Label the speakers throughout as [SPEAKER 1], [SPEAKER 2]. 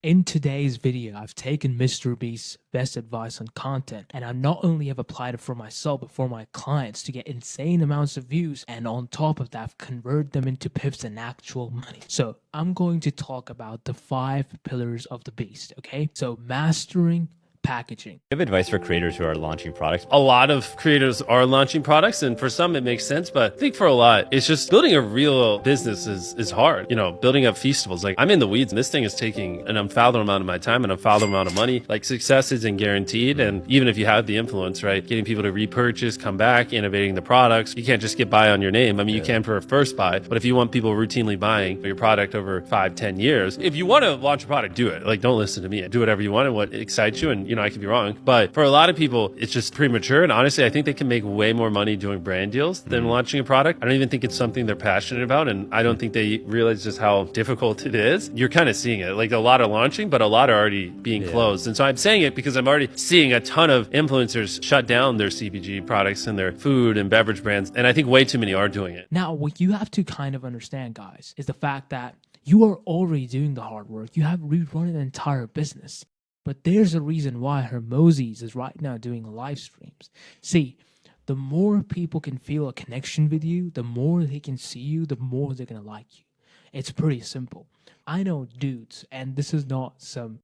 [SPEAKER 1] In today's video, I've taken MrBeast's best advice on content, and I not only have applied it for myself, but for my clients to get insane amounts of views, and on top of that, I've converted them into pips and actual money. So I'm going to talk about the 5 pillars of the beast, okay? So mastering packaging.
[SPEAKER 2] You have advice for creators who are launching products?
[SPEAKER 3] A lot of creators are launching products, and for some it makes sense, but I think for a lot, it's just building a real business is hard. You know, building up festivals. Like, I'm in the weeds, and this thing is taking an unfathomable amount of my time, an unfathomable amount of money. Like, success isn't guaranteed, and even if you have the influence, right, getting people to repurchase, come back, innovating the products, you can't just get by on your name. I mean, you can for a first buy, but if you want people routinely buying your product over 5-10 years, if you want to launch a product, do it. Like, don't listen to me. Do whatever you want and what excites you, and, you know, I could be wrong. But for a lot of people, it's just premature. And honestly, I think they can make way more money doing brand deals than launching a product. I don't even think it's something they're passionate about. And I don't think they realize just how difficult it is. You're kind of seeing it. Like, a lot are launching, but a lot are already being closed. And so I'm saying it because I'm already seeing a ton of influencers shut down their CPG products and their food and beverage brands. And I think way too many are doing it.
[SPEAKER 1] Now, what you have to kind of understand, guys, is the fact that you are already doing the hard work. You have rerun an entire business. But there's a reason why Hermoses is right now doing live streams. See, the more people can feel a connection with you, the more they can see you, the more they're going to like you. It's pretty simple. I know dudes, and this is not some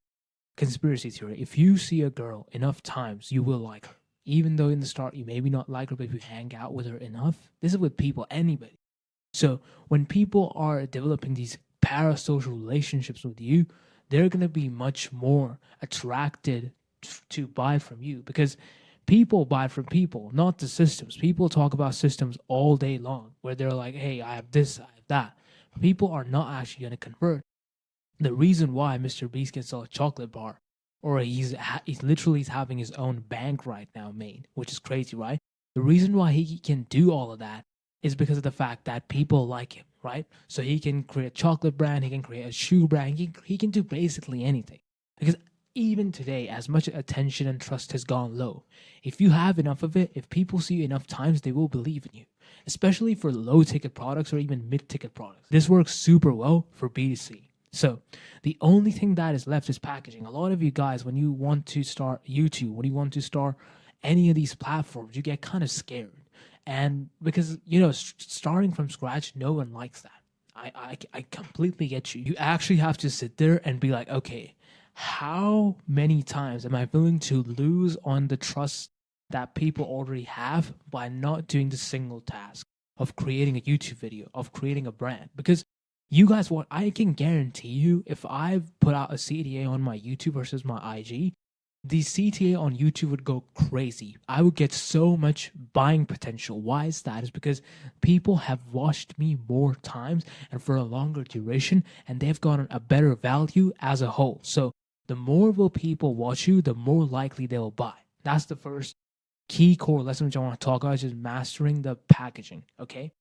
[SPEAKER 1] conspiracy theory. If you see a girl enough times, you will like her. Even though in the start you maybe not like her, but if you hang out with her enough, this is with people, anybody. So when people are developing these parasocial relationships with you, they're going to be much more attracted to buy from you, because people buy from people, not the systems. People talk about systems all day long where they're like, hey, I have this, I have that. People are not actually going to convert. The reason why MrBeast can sell a chocolate bar, or he's literally having his own bank right now made, which is crazy, right? The reason why he can do all of that is because of the fact that people like him, right? So he can create a chocolate brand, he can create a shoe brand, he can do basically anything. Because even today, as much attention and trust has gone low, if you have enough of it, if people see you enough times, they will believe in you, especially for low-ticket products or even mid-ticket products. This works super well for B2C. So the only thing that is left is packaging. A lot of you guys, when you want to start YouTube, when you want to start any of these platforms, you get kind of scared. And because, you know, starting from scratch, no one likes that. I completely get you. You actually have to sit there and be like, okay, how many times am I willing to lose on the trust that people already have by not doing the single task of creating a YouTube video, of creating a brand? Because you guys, what I can guarantee you, if I put out a CTA on my YouTube versus my IG, the CTA on YouTube would go crazy. I would get so much buying potential. Why is that? Is because people have watched me more times and for a longer duration, and they've gotten a better value as a whole. So the more will people watch you, the more likely they'll buy. That's the first key core lesson which I want to talk about, is just mastering the packaging, okay?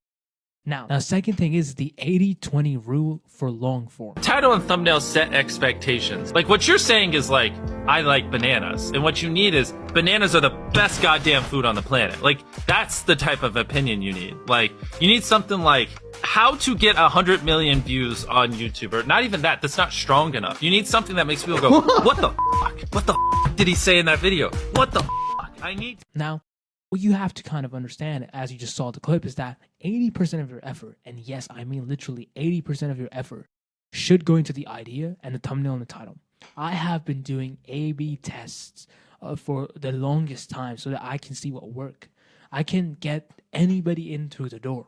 [SPEAKER 1] Now, second thing is the 80-20 rule for long form.
[SPEAKER 3] Title and thumbnail set expectations. Like, what you're saying is like, I like bananas. And what you need is, bananas are the best goddamn food on the planet. Like, that's the type of opinion you need. Like, you need something like, how to get 100 million views on YouTube. Or not even that, that's not strong enough. You need something that makes people go, what the fuck? What the fuck did he say in that video? What the fuck? I need...
[SPEAKER 1] Now, what you have to kind of understand, as you just saw the clip, is that 80% of your effort, and yes, I mean literally 80% of your effort, should go into the idea and the thumbnail and the title. I have been doing A/B tests for the longest time so that I can see what works. I can get anybody in through the door.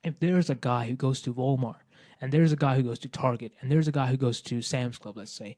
[SPEAKER 1] If there's a guy who goes to Walmart, and there's a guy who goes to Target, and there's a guy who goes to Sam's Club, let's say,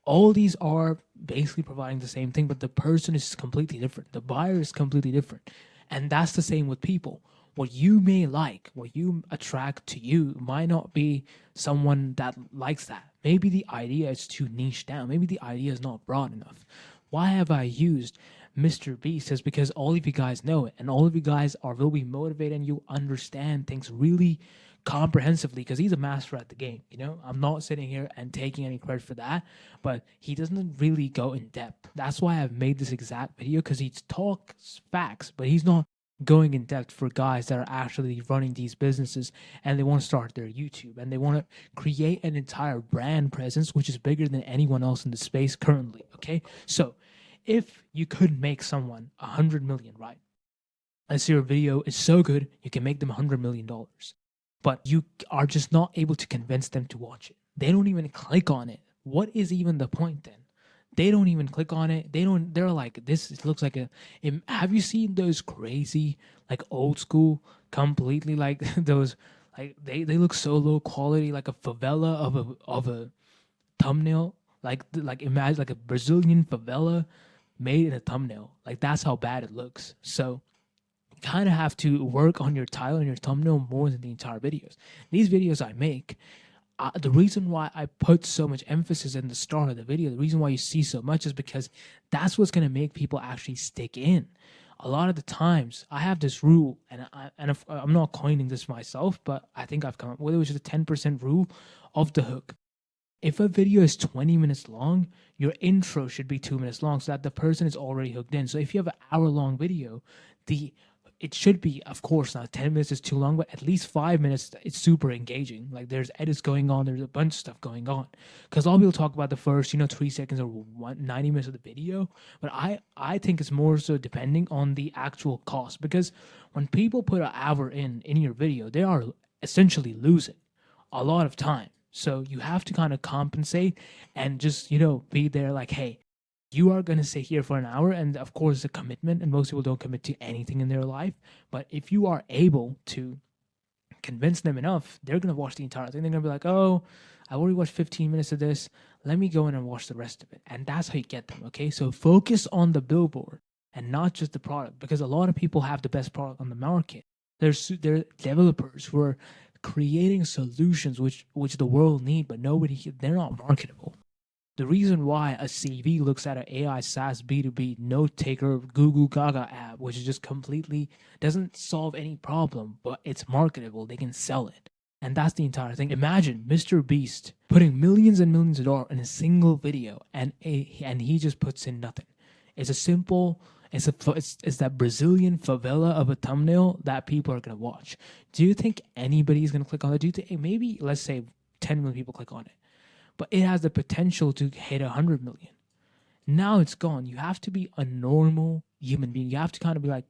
[SPEAKER 1] all these are basically providing the same thing, but the person is completely different. The buyer is completely different. And that's the same with people. What you may like, what you attract to you, might not be someone that likes that. Maybe the idea is too niche down. Maybe the idea is not broad enough. Why have I used MrBeast? Is because all of you guys know it, and all of you guys will be motivated, and you understand things really comprehensively, because he's a master at the game. You know, I'm not sitting here and taking any credit for that, but he doesn't really go in depth. That's why I've made this exact video, because he talks facts, but he's not going in depth for guys that are actually running these businesses and they want to start their YouTube and they want to create an entire brand presence which is bigger than anyone else in the space currently. Okay, so if you could make someone 100 million, right? Let's say your video is so good you can make them $100 million, but you are just not able to convince them to watch it. They don't even click on it. What is even the point then? They don't even click on it. They're like, this looks like a. Have you seen those crazy, like old school, completely like those, like they look so low quality, like a favela of a thumbnail. Like imagine like a Brazilian favela made in a thumbnail. Like that's how bad it looks. So you kind of have to work on your title and your thumbnail more than the entire videos. These videos I make, the reason why I put so much emphasis in the start of the video, the reason why you see so much is because that's what's going to make people actually stick in. A lot of the times, I have this rule, and I'm not coining this myself, but I think I've come up with it, which is the 10% rule of the hook. If a video is 20 minutes long, your intro should be 2 minutes long so that the person is already hooked in. So if you have an hour-long video, it should be, of course, not 10 minutes is too long, but at least 5 minutes, it's super engaging. Like there's edits going on, there's a bunch of stuff going on. Because a lot of people talk about the first, 3 seconds or 90 minutes of the video, but I think it's more so depending on the actual cost. Because when people put an hour in your video, they are essentially losing a lot of time. So you have to kind of compensate and just, be there like, hey, you are going to sit here for an hour. And of course, it's a commitment. And most people don't commit to anything in their life. But if you are able to convince them enough, they're going to watch the entire thing. They're going to be like, oh, I already watched 15 minutes of this. Let me go in and watch the rest of it. And that's how you get them. Okay. So focus on the billboard and not just the product, because a lot of people have the best product on the market. There's developers who are creating solutions which the world need, but they're not marketable. The reason why a CV looks at an AI SaaS B2B note taker Google Gaga app, which is just completely doesn't solve any problem, but it's marketable, they can sell it. And that's the entire thing. Imagine MrBeast putting millions and millions of dollars in a single video, and he just puts in nothing. It's a simple. It's that Brazilian favela of a thumbnail that people are gonna watch. Do you think anybody's gonna click on it? Do you think maybe, let's say 10 million people click on it, but it has the potential to hit 100 million? Now it's gone. You have to be a normal human being. You have to kind of be like,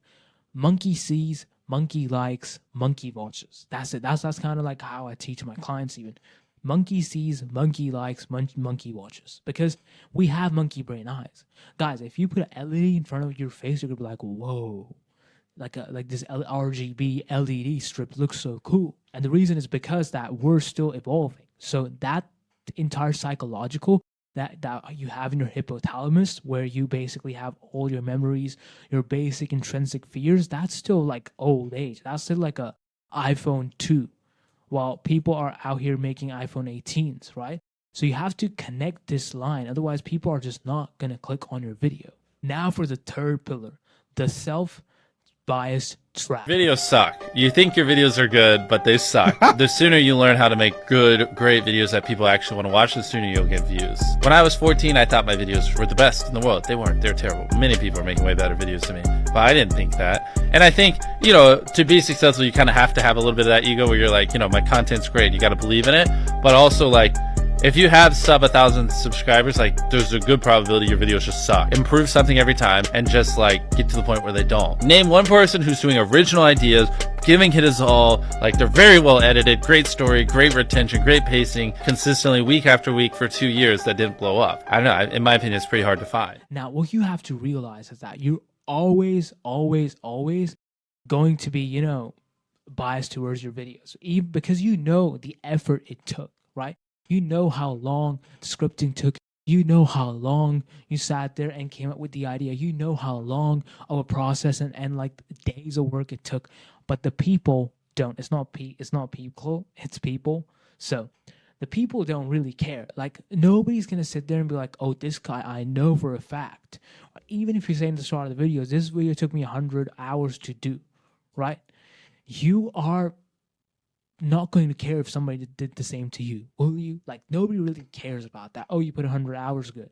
[SPEAKER 1] monkey sees, monkey likes, monkey watches. That's it. That's kind of like how I teach my clients even. Monkey sees, monkey likes, monkey watches. Because we have monkey brain eyes. Guys, if you put an LED in front of your face, you're going to be like, whoa. Like this RGB LED strip looks so cool. And the reason is because that we're still evolving. So that entire psychological that you have in your hypothalamus, where you basically have all your memories, your basic intrinsic fears, that's still like old age. That's still like a iPhone 2. While people are out here making iPhone 18s, right? So you have to connect this line. Otherwise, people are just not going to click on your video. Now for the third pillar, the self-biased trap.
[SPEAKER 3] Videos suck. You think your videos are good, but they suck. The sooner you learn how to make good, great videos that people actually want to watch, the sooner you'll get views. When I was 14, I thought my videos were the best in the world. They weren't. They're terrible. Many people are making way better videos than me, but I didn't think that. And I think, to be successful, you kind of have to have a little bit of that ego where you're like, my content's great. You got to believe in it. But also, like, if you have sub 1,000 subscribers, like, there's a good probability your videos just suck. Improve something every time and just, like, get to the point where they don't. Name one person who's doing original ideas, giving it his all, like, they're very well edited, great story, great retention, great pacing, consistently week after week for 2 years that didn't blow up. I don't know. In my opinion, it's pretty hard to find.
[SPEAKER 1] Now, what you have to realize is that you're always going to be, biased towards your videos, even because the effort it took, right? You know how long the scripting took. You know how long you sat there and came up with the idea. You know how long of a process and like days of work it took. But the people don't. It's not people. It's people. So the people don't really care. Like nobody's gonna sit there and be like, "Oh, this guy I know for a fact." Even if you're saying at the start of the videos, this video took me 100 hours to do, right? You are not going to care if somebody did the same to you, will you? Like nobody really cares about that. Oh, you put 100 hours, good.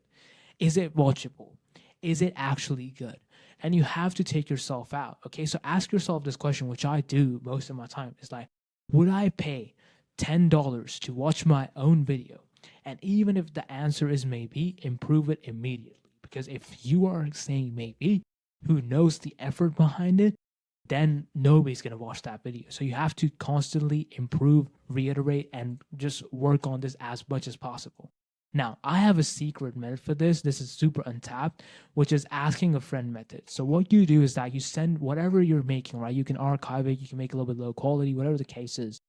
[SPEAKER 1] Is it watchable? Is it actually good? and you have to take yourself out. Okay, so ask yourself this question, which I do most of my time. Is like, would I pay $10 to watch my own video? And even if the answer is maybe, improve it immediately. Because if you are saying maybe, who knows the effort behind it, then nobody's going to watch that video. So you have to constantly improve, reiterate, and just work on this as much as possible. Now, I have a secret method for this. This is super untapped, which is asking a friend method. So what you do is that you send whatever you're making, right? You can archive it, you can make it a little bit low quality, whatever the case is.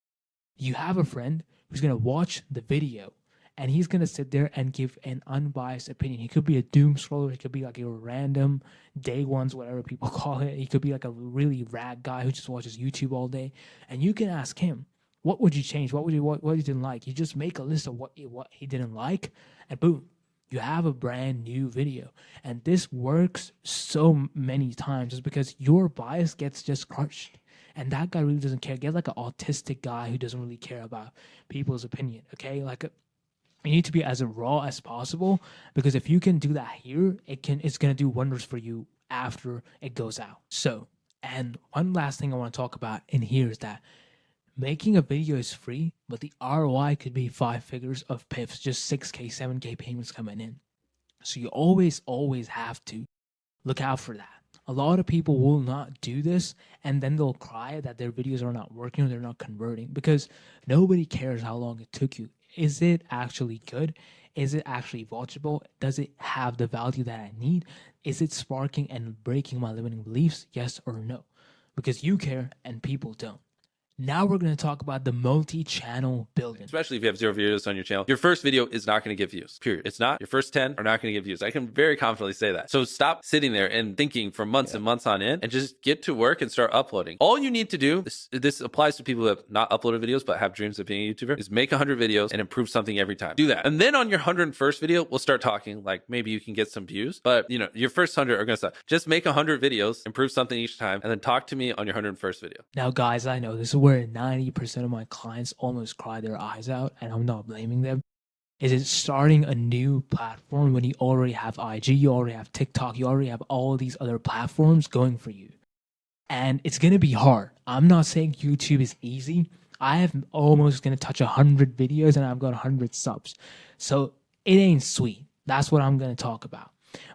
[SPEAKER 1] You have a friend who's going to watch the video, and he's going to sit there and give an unbiased opinion. He could be a doom scroller. He could be like a random day ones, whatever people call it. He could be like a really rad guy who just watches YouTube all day. And you can ask him, what would you change? What you didn't like? You just make a list of what he didn't like, and boom, you have a brand new video. And this works so many times just because your bias gets just crushed. And that guy really doesn't care. Get like an autistic guy who doesn't really care about people's opinion, okay? You need to be as raw as possible, because if you can do that here, it's going to do wonders for you after it goes out. So, and one last thing I want to talk about in here is that making a video is free, but the ROI could be 5 figures of piffs, just 6K, 7K payments coming in. So you always have to look out for that. A lot of people will not do this, and then they'll cry that their videos are not working or they're not converting, because nobody cares how long it took you. Is it actually good? Is it actually watchable? Does it have the value that I need? Is it sparking and breaking my limiting beliefs? Yes or no? Because you care and people don't. Now we're going to talk about the multi-channel building.
[SPEAKER 4] Especially if you have 0 videos on your channel. Your first video is not going to get views, period. It's not. Your first 10 are not going to get views. I can very confidently say that. So stop sitting there and thinking for months and months on end, and just get to work and start uploading. All you need to do, this applies to people who have not uploaded videos but have dreams of being a YouTuber, is make 100 videos and improve something every time. Do that. And then on your 101st video, we'll start talking, like maybe you can get some views, but you know, your first 100 are going to suck. Just make 100 videos, improve something each time, and then talk to me on your 101st video.
[SPEAKER 1] Now guys, I know this is where 90% of my clients almost cry their eyes out, and I'm not blaming them. Is it starting a new platform when you already have IG, you already have TikTok, you already have all these other platforms going for you? And it's going to be hard. I'm not saying YouTube is easy. I have almost going to touch 100 videos and I've got 100 subs. So it ain't sweet. That's what I'm going to talk about.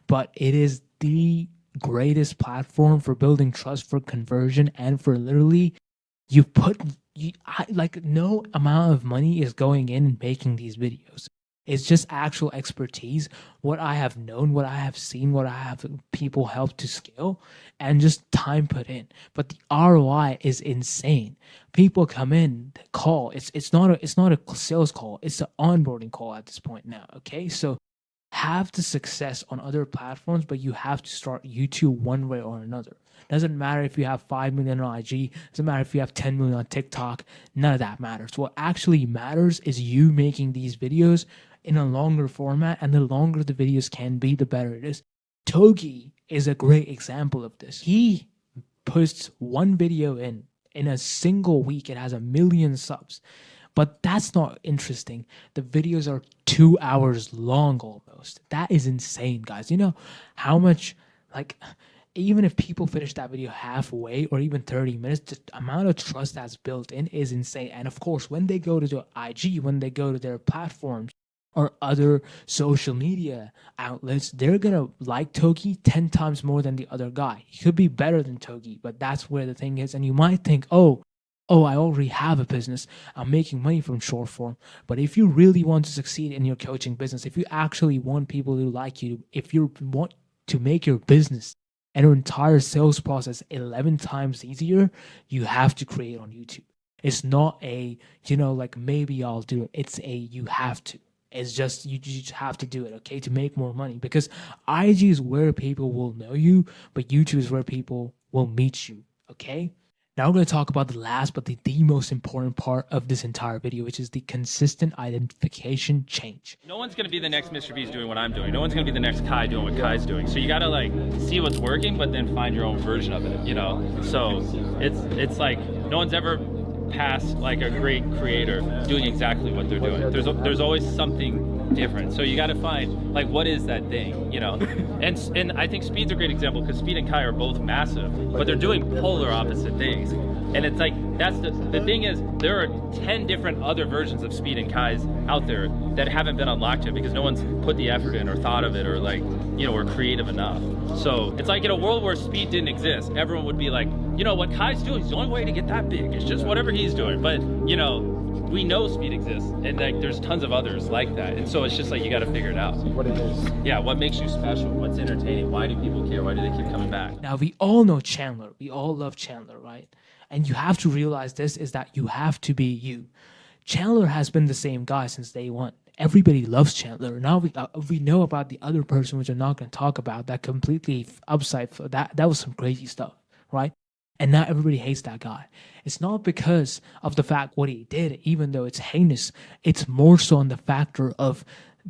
[SPEAKER 1] But it is the greatest platform for building trust, for conversion, and for literally no amount of money is going in and making these videos. It's just actual expertise, what I have known, what I have seen, what I have people help to scale, and just time put in. But the ROI is insane. People come in, call. It's not a sales call. It's an onboarding call at this point now. Okay, so have the success on other platforms, but you have to start YouTube one way or another. Doesn't matter if you have 5 million on IG, doesn't matter if you have 10 million on TikTok, none of that matters. What actually matters is you making these videos in a longer format, and the longer the videos can be, the better it is. Togi is a great example of this. He posts one video in a single week, it has 1 million subs. But that's not interesting. The videos are 2 hours long almost. That is insane, guys. You know how much, even if people finish that video halfway or even 30 minutes, the amount of trust that's built in is insane. And of course, when they go to their IG, when they go to their platforms or other social media outlets, they're going to like Togi 10 times more than the other guy. He could be better than Togi, but that's where the thing is. And you might think, oh, I already have a business. I'm making money from short form. But if you really want to succeed in your coaching business, if you actually want people to like you, if you want to make your business and your entire sales process 11 times easier, you have to create on YouTube. It's not a, maybe I'll do it. It's a, you have to. It's just, you just have to do it, okay, to make more money. Because IG is where people will know you, but YouTube is where people will meet you, okay? Now we're going to talk about the last, but the most important part of this entire video, which is the consistent identification change.
[SPEAKER 2] No one's going to be the next MrBeast doing what I'm doing. No one's going to be the next Kai doing what Kai's doing. So you got to see what's working, but then find your own version of it, So it's like no one's ever past a great creator doing exactly what they're doing. There's always something different. So you got to find like what is that thing, you know? And I think Speed's a great example because Speed and Kai are both massive, but they're doing polar opposite things. And it's like that's the thing is there are 10 different other versions of Speed and Kai's out there that haven't been unlocked yet because no one's put the effort in or thought of it or like, you know, or creative enough. So it's like in a world where Speed didn't exist, everyone would be like, you know, what Kai's doing is the only way to get that big. It's just whatever he's doing. But you know, we know Speed exists and like there's tons of others like that. And so it's just like you got to figure it out.
[SPEAKER 5] What it is.
[SPEAKER 2] Yeah, what makes you special? What's entertaining? Why do people care? Why do they keep coming back?
[SPEAKER 1] Now, we all know Chandler. We all love Chandler, right? And you have to realize this is that you have to be you. Chandler has been the same guy since day one. Everybody loves Chandler. Now we know about the other person, which I'm not going to talk about, that completely upside. That was some crazy stuff, right? And now everybody hates that guy. It's not because of the fact what he did, even though it's heinous. It's more so on the factor of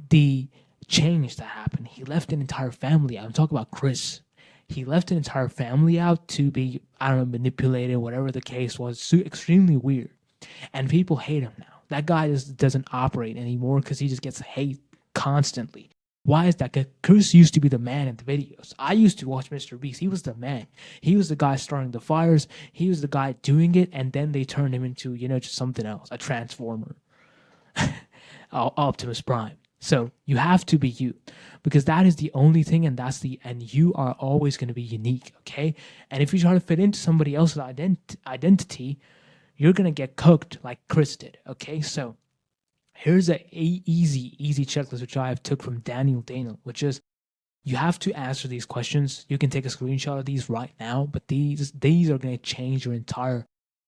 [SPEAKER 1] the change that happened. He left an entire family. I'm talking about Chris. He left an entire family out to be, I don't know, manipulated, whatever the case was. So extremely weird. And people hate him now. That guy just doesn't operate anymore because he just gets hate constantly. Why is that? Because Chris used to be the man in the videos. I used to watch MrBeast. He was the man. He was the guy starting the fires. He was the guy doing it. And then they turned him into, you know, just something else. A transformer. Optimus Prime. So you have to be you, because that is the only thing, and you are always going to be unique, okay? And if you try to fit into somebody else's identity, you're going to get cooked like Chris did, okay? So here's a easy checklist which I have took from Daniel, which is you have to answer these questions. You can take a screenshot of these right now, but these are going to change your entire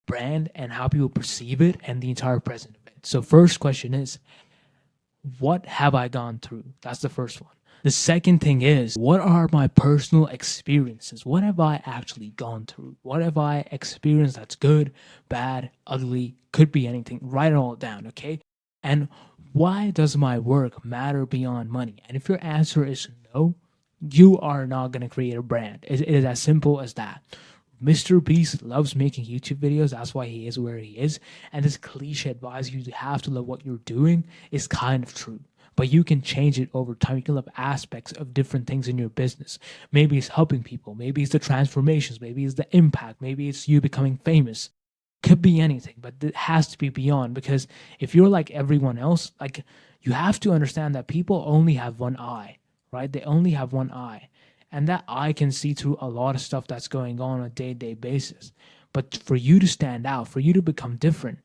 [SPEAKER 1] brand and how people perceive it and the entire present of it. So first question is, what have I gone through? That's the first one. The second thing is, what are my personal experiences? What have I actually gone through? What have I experienced that's good, bad, ugly, could be anything? Write it all down, okay? And why does my work matter beyond money? And if your answer is no, you are not going to create a brand. It is as simple as that. MrBeast loves making YouTube videos. That's why he is where he is. And this cliche advice, you have to love what you're doing, is kind of true. But you can change it over time. You can love aspects of different things in your business. Maybe it's helping people. Maybe it's the transformations. Maybe it's the impact. Maybe it's you becoming famous. Could be anything, but it has to be beyond, because if you're like everyone else, like, you have to understand that people only have one eye, right? They only have one eye. And that eye can see through a lot of stuff that's going on a day-to-day basis. But for you to stand out, for you to become different,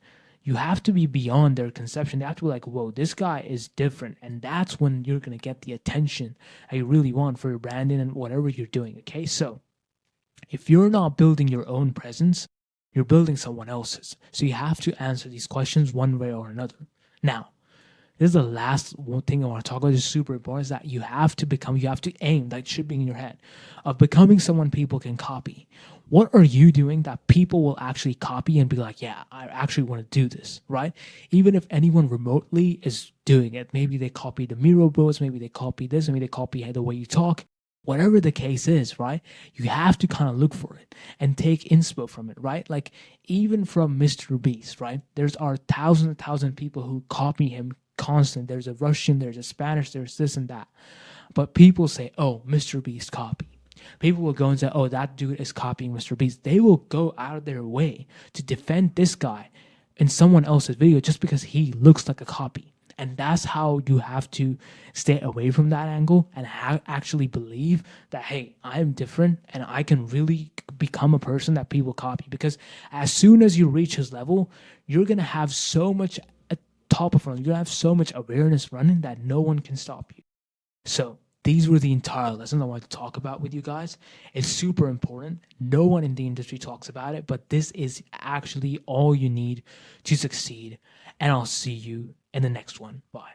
[SPEAKER 1] you have to be beyond their conception. They have to be like, whoa, this guy is different. And that's when you're going to get the attention that you really want for your branding and whatever you're doing, okay? So if you're not building your own presence, you're building someone else's. So you have to answer these questions one way or another. Now, this is the last one thing I want to talk about. Is super important, is that you have to aim, that should be in your head, of becoming someone people can copy. What are you doing that people will actually copy and be like, yeah, I actually want to do this, right? Even if anyone remotely is doing it, maybe they copy the Miro bros, maybe they copy this, maybe they copy the way you talk, whatever the case is, right? You have to kind of look for it and take inspo from it, right? Like even from MrBeast, right? There's thousands and thousands of people who copy him constant. There's a Russian, there's a Spanish, there's this and that. But people say, oh, MrBeast copy. People will go and say, oh, that dude is copying MrBeast. They will go out of their way to defend this guy in someone else's video just because he looks like a copy. And that's how you have to stay away from that angle and actually believe that, hey, I'm different and I can really become a person that people copy. Because as soon as you reach his level, you're going to have so much top of running. You're going to have so much awareness running that no one can stop you. So these were the entire lessons I wanted to talk about with you guys. It's super important. No one in the industry talks about it, but this is actually all you need to succeed. And I'll see you in the next one. Bye.